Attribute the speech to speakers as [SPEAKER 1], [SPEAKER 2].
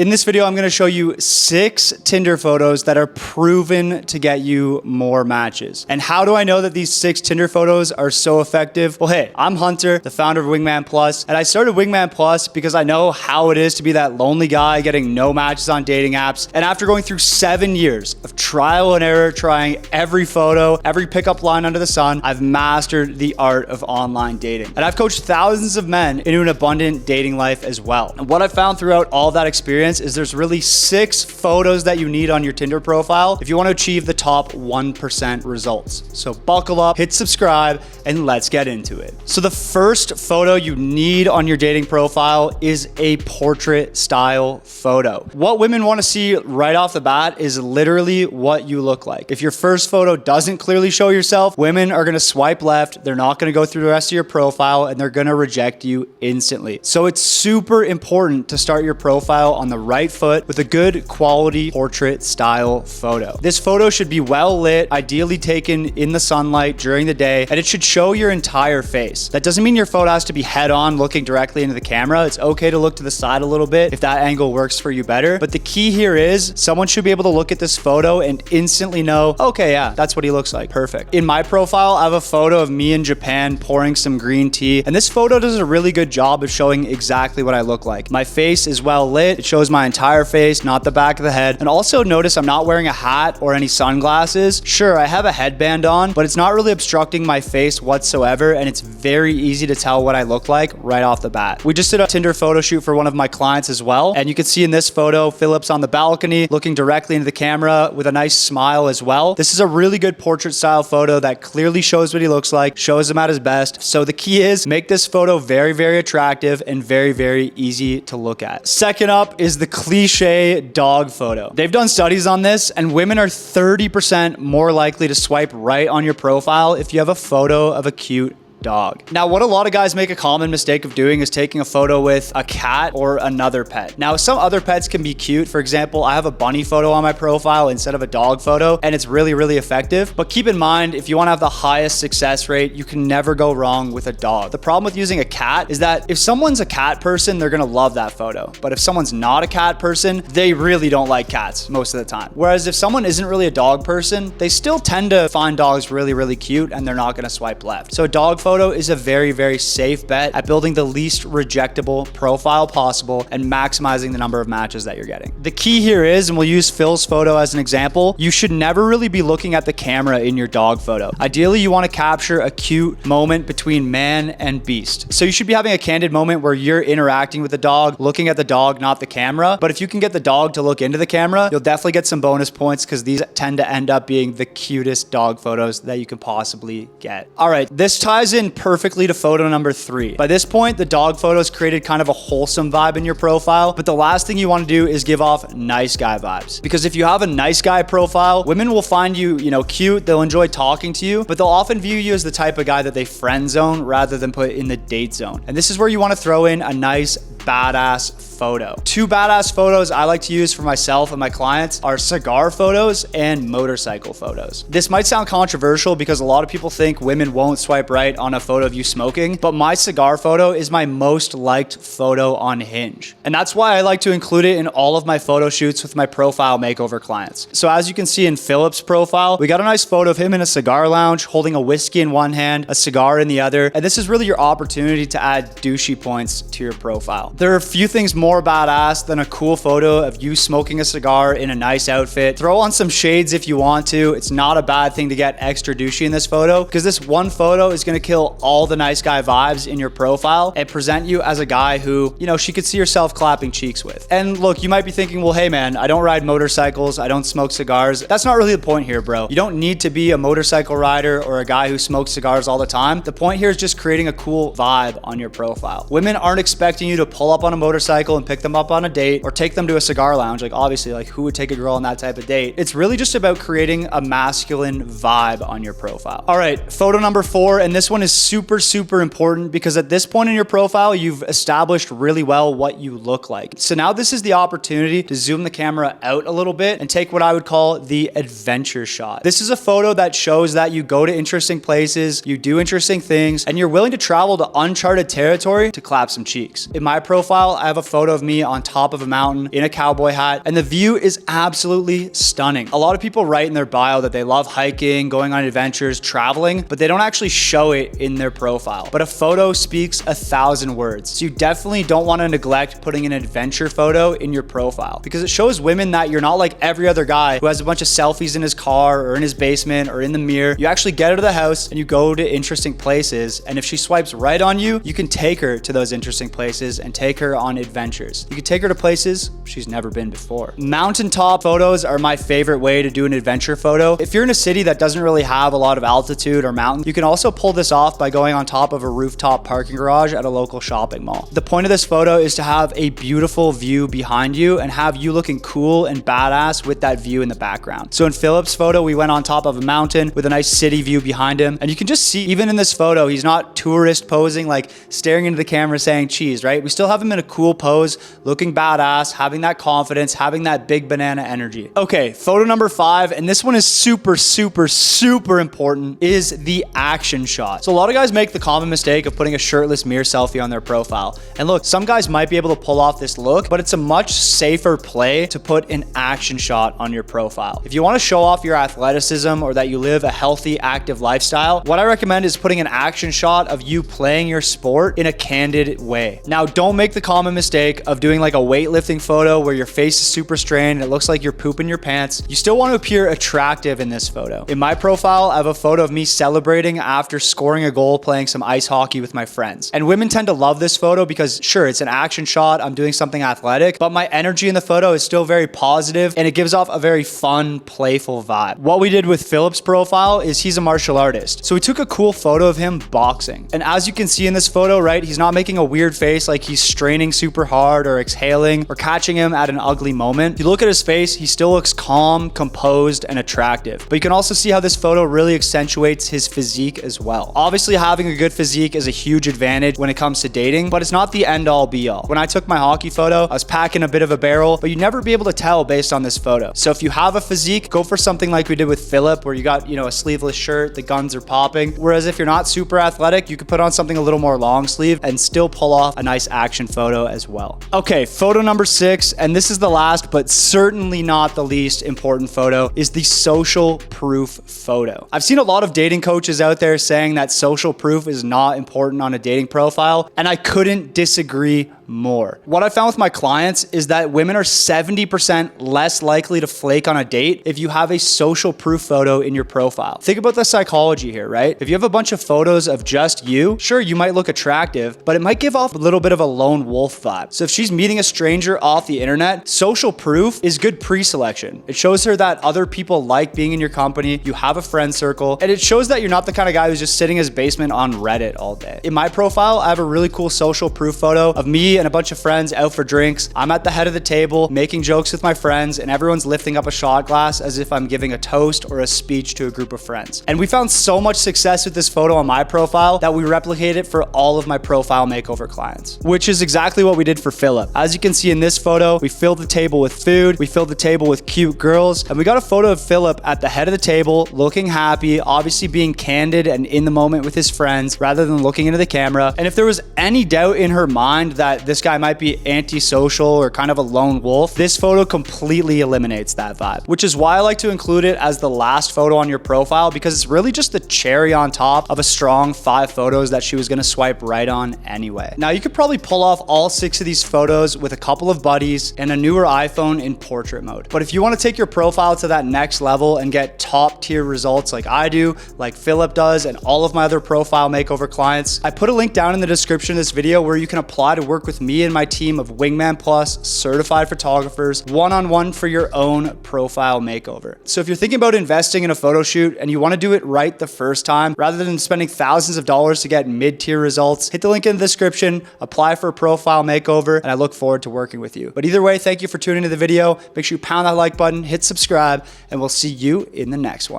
[SPEAKER 1] In this video, I'm gonna show you 6 Tinder photos that are proven to get you more matches. And how do I know that these 6 Tinder photos are so effective? Well, hey, I'm Hunter, the founder of Wingman Plus, and I started Wingman Plus because I know how it is to be that lonely guy getting no matches on dating apps. And after going through 7 years of trial and error, trying every photo, every pickup line under the sun, I've mastered the art of online dating. And I've coached thousands of men into an abundant dating life as well. And what I've found throughout all that experience is there's really 6 photos that you need on your Tinder profile if you want to achieve the top 1% results. So buckle up, hit subscribe, and let's get into it. So the first photo you need on your dating profile is a portrait style photo. What women want to see right off the bat is literally what you look like. If your first photo doesn't clearly show yourself, women are going to swipe left. They're not going to go through the rest of your profile and they're going to reject you instantly. So it's super important to start your profile on the right foot with a good quality portrait style photo. This photo should be well lit, ideally taken in the sunlight during the day, and it should show your entire face. That doesn't mean your photo has to be head on looking directly into the camera. It's okay to look to the side a little bit if that angle works for you better. But the key here is someone should be able to look at this photo and instantly know, okay, yeah, that's what he looks like. Perfect. In my profile, I have a photo of me in Japan pouring some green tea, and this photo does a really good job of showing exactly what I look like. My face is well lit. It shows my entire face, not the back of the head. And also notice I'm not wearing a hat or any sunglasses. Sure, I have a headband on, but it's not really obstructing my face whatsoever, and it's very easy to tell what I look like right off the bat. We just did a Tinder photo shoot for one of my clients as well, and you can see in this photo, Philip's on the balcony looking directly into the camera with a nice smile as well. This is a really good portrait style photo that clearly shows what he looks like, shows him at his best. So the key is make this photo very, very attractive and very, very easy to look at. Second up is the cliche dog photo. They've done studies on this, and women are 30% more likely to swipe right on your profile if you have a photo of a cute dog. Now, what a lot of guys make a common mistake of doing is taking a photo with a cat or another pet. Now, some other pets can be cute. For example, I have a bunny photo on my profile instead of a dog photo, and it's really, really effective. But keep in mind, if you want to have the highest success rate, you can never go wrong with a dog. The problem with using a cat is that if someone's a cat person, they're going to love that photo. But if someone's not a cat person, they really don't like cats most of the time. Whereas if someone isn't really a dog person, they still tend to find dogs really, really cute, and they're not going to swipe left. So a dog photo is a very, very safe bet at building the least rejectable profile possible and maximizing the number of matches that you're getting. The key here is, and we'll use Phil's photo as an example, you should never really be looking at the camera in your dog photo. Ideally, you want to capture a cute moment between man and beast. So you should be having a candid moment where you're interacting with the dog, looking at the dog, not the camera. But if you can get the dog to look into the camera, you'll definitely get some bonus points because these tend to end up being the cutest dog photos that you can possibly get. All right, this ties in perfectly to photo number 3. By this point, the dog photos created kind of a wholesome vibe in your profile, but the last thing you want to do is give off nice guy vibes. Because if you have a nice guy profile, women will find you, cute, they'll enjoy talking to you, but they'll often view you as the type of guy that they friend zone rather than put in the date zone. And this is where you want to throw in a nice badass photo. 2 badass photos I like to use for myself and my clients are cigar photos and motorcycle photos. This might sound controversial because a lot of people think women won't swipe right on a photo of you smoking, but my cigar photo is my most liked photo on Hinge. And that's why I like to include it in all of my photo shoots with my profile makeover clients. So as you can see in Philip's profile, we got a nice photo of him in a cigar lounge holding a whiskey in one hand, a cigar in the other. And this is really your opportunity to add douchey points to your profile. There are a few things more badass than a cool photo of you smoking a cigar in a nice outfit. Throw on some shades if you want to. It's not a bad thing to get extra douchey in this photo because this one photo is going to kill all the nice guy vibes in your profile and present you as a guy who, she could see herself clapping cheeks with. And look, you might be thinking, well, hey man, I don't ride motorcycles. I don't smoke cigars. That's not really the point here, bro. You don't need to be a motorcycle rider or a guy who smokes cigars all the time. The point here is just creating a cool vibe on your profile. Women aren't expecting you to pull up on a motorcycle and pick them up on a date or take them to a cigar lounge. Like obviously, like who would take a girl on that type of date? It's really just about creating a masculine vibe on your profile. All right, photo number 4, and this one is super, super important because at this point in your profile, you've established really well what you look like. So now this is the opportunity to zoom the camera out a little bit and take what I would call the adventure shot. This is a photo that shows that you go to interesting places, you do interesting things, and you're willing to travel to uncharted territory to clap some cheeks. In my profile, I have a photo photo of me on top of a mountain in a cowboy hat, and the view is absolutely stunning. A lot of people write in their bio that they love hiking, going on adventures, traveling, but they don't actually show it in their profile. But a photo speaks 1,000 words. So you definitely don't want to neglect putting an adventure photo in your profile, because it shows women that you're not like every other guy who has a bunch of selfies in his car or in his basement or in the mirror. You actually get out of the house and you go to interesting places, and if she swipes right on you, you can take her to those interesting places and take her on adventures. You can take her to places she's never been before. Mountaintop photos are my favorite way to do an adventure photo. If you're in a city that doesn't really have a lot of altitude or mountain, you can also pull this off by going on top of a rooftop parking garage at a local shopping mall. The point of this photo is to have a beautiful view behind you and have you looking cool and badass with that view in the background. So in Philip's photo, we went on top of a mountain with a nice city view behind him. And you can just see, even in this photo, he's not tourist posing, like staring into the camera saying cheese, right? We still have him in a cool pose, looking badass, having that confidence, having that big banana energy. Okay, photo number 5, and this one is super, super, super important, is the action shot. So a lot of guys make the common mistake of putting a shirtless mirror selfie on their profile. And look, some guys might be able to pull off this look, but it's a much safer play to put an action shot on your profile. If you want to show off your athleticism or that you live a healthy, active lifestyle, what I recommend is putting an action shot of you playing your sport in a candid way. Now, don't make the common mistake of doing like a weightlifting photo where your face is super strained and it looks like you're pooping your pants. You still want to appear attractive in this photo. In my profile, I have a photo of me celebrating after scoring a goal playing some ice hockey with my friends. And women tend to love this photo because sure, it's an action shot, I'm doing something athletic, but my energy in the photo is still very positive and it gives off a very fun, playful vibe. What we did with Philip's profile is he's a martial artist. So we took a cool photo of him boxing. And as you can see in this photo, right, he's not making a weird face like he's straining super hard or exhaling or catching him at an ugly moment. If you look at his face, he still looks calm, composed, and attractive. But you can also see how this photo really accentuates his physique as well. Obviously, having a good physique is a huge advantage when it comes to dating, but it's not the end all be all. When I took my hockey photo, I was packing a bit of a barrel, but you'd never be able to tell based on this photo. So if you have a physique, go for something like we did with Philip, where you got, you know, a sleeveless shirt, the guns are popping. Whereas if you're not super athletic, you could put on something a little more long sleeve and still pull off a nice action photo as well. Okay, photo number 6, and this is the last, but certainly not the least important photo, is the social proof photo. I've seen a lot of dating coaches out there saying that social proof is not important on a dating profile, and I couldn't disagree more. What I found with my clients is that women are 70% less likely to flake on a date if you have a social proof photo in your profile. Think about the psychology here, right? If you have a bunch of photos of just you, sure, you might look attractive, but it might give off a little bit of a lone wolf vibe. So if she's meeting a stranger off the internet, social proof is good pre-selection. It shows her that other people like being in your company, you have a friend circle, and it shows that you're not the kind of guy who's just sitting in his basement on Reddit all day. In my profile, I have a really cool social proof photo of me and a bunch of friends out for drinks. I'm at the head of the table making jokes with my friends, and everyone's lifting up a shot glass as if I'm giving a toast or a speech to a group of friends. And we found so much success with this photo on my profile that we replicate it for all of my profile makeover clients, which is exactly what we did for Philip. As you can see in this photo, we filled the table with food, we filled the table with cute girls, and we got a photo of Philip at the head of the table looking happy, obviously being candid and in the moment with his friends rather than looking into the camera. And if there was any doubt in her mind that this guy might be antisocial or kind of a lone wolf, this photo completely eliminates that vibe, which is why I like to include it as the last photo on your profile, because it's really just the cherry on top of a strong 5 photos that she was going to swipe right on anyway. Now, you could probably pull off all 6 of these photos with a couple of buddies and a newer iPhone in portrait mode. But if you want to take your profile to that next level and get top tier results like I do, like Philip does, and all of my other profile makeover clients, I put a link down in the description of this video where you can apply to work with me and my team of Wingman Plus certified photographers one-on-one for your own profile makeover. So if you're thinking about investing in a photo shoot and you want to do it right the first time, rather than spending thousands of dollars to get mid-tier results, hit the link in the description, apply for a profile makeover, and I look forward to working with you. But either way, thank you for tuning into the video. Make sure you pound that like button, hit subscribe, and we'll see you in the next one.